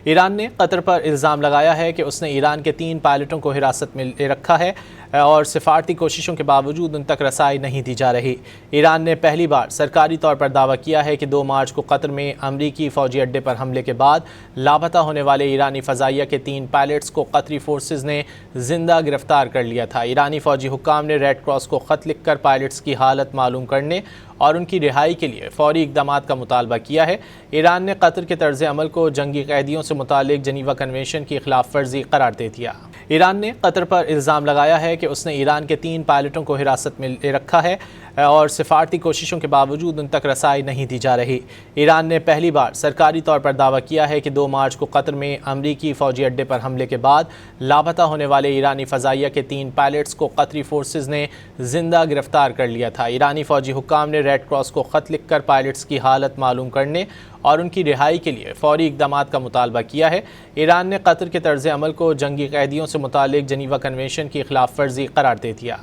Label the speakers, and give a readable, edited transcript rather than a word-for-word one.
Speaker 1: ایران نے قطر پر الزام لگایا ہے کہ اس نے ایران کے 3 پائلٹوں کو حراست میں لے رکھا ہے اور سفارتی کوششوں کے باوجود ان تک رسائی نہیں دی جا رہی۔ ایران نے پہلی بار سرکاری طور پر دعویٰ کیا ہے کہ 2 مارچ کو قطر میں امریکی فوجی اڈے پر حملے کے بعد لاپتہ ہونے والے ایرانی فضائیہ کے 3 پائلٹس کو قطری فورسز نے زندہ گرفتار کر لیا تھا۔ ایرانی فوجی حکام نے ریڈ کراس کو خط لکھ کر پائلٹس کی حالت معلوم کرنے اور ان کی رہائی کے لیے فوری اقدامات کا مطالبہ کیا ہے۔ ایران نے قطر کے طرز عمل کو جنگی قیدیوں سے متعلق جنیوا کنونشن کی خلاف ورزی قرار دے دیا۔ ایران نے قطر پر الزام لگایا ہے کہ اس نے ایران کے 3 پائلٹوں کو حراست میں لے رکھا ہے اور سفارتی کوششوں کے باوجود ان تک رسائی نہیں دی جا رہی۔ ایران نے پہلی بار سرکاری طور پر دعویٰ کیا ہے کہ 2 مارچ کو قطر میں امریکی فوجی اڈے پر حملے کے بعد لاپتہ ہونے والے ایرانی فضائیہ کے 3 پائلٹس کو قطری فورسز نے زندہ گرفتار کر لیا تھا۔ ایرانی فوجی حکام نے ریڈ کراس کو خط لکھ کر پائلٹس کی حالت معلوم کرنے اور ان کی رہائی کے لیے فوری اقدامات کا مطالبہ کیا ہے۔ ایران نے قطر کے طرز عمل کو جنگی قیدیوں سے متعلق جنیوا کنونشن کی خلاف ورزی قرار دے دیا۔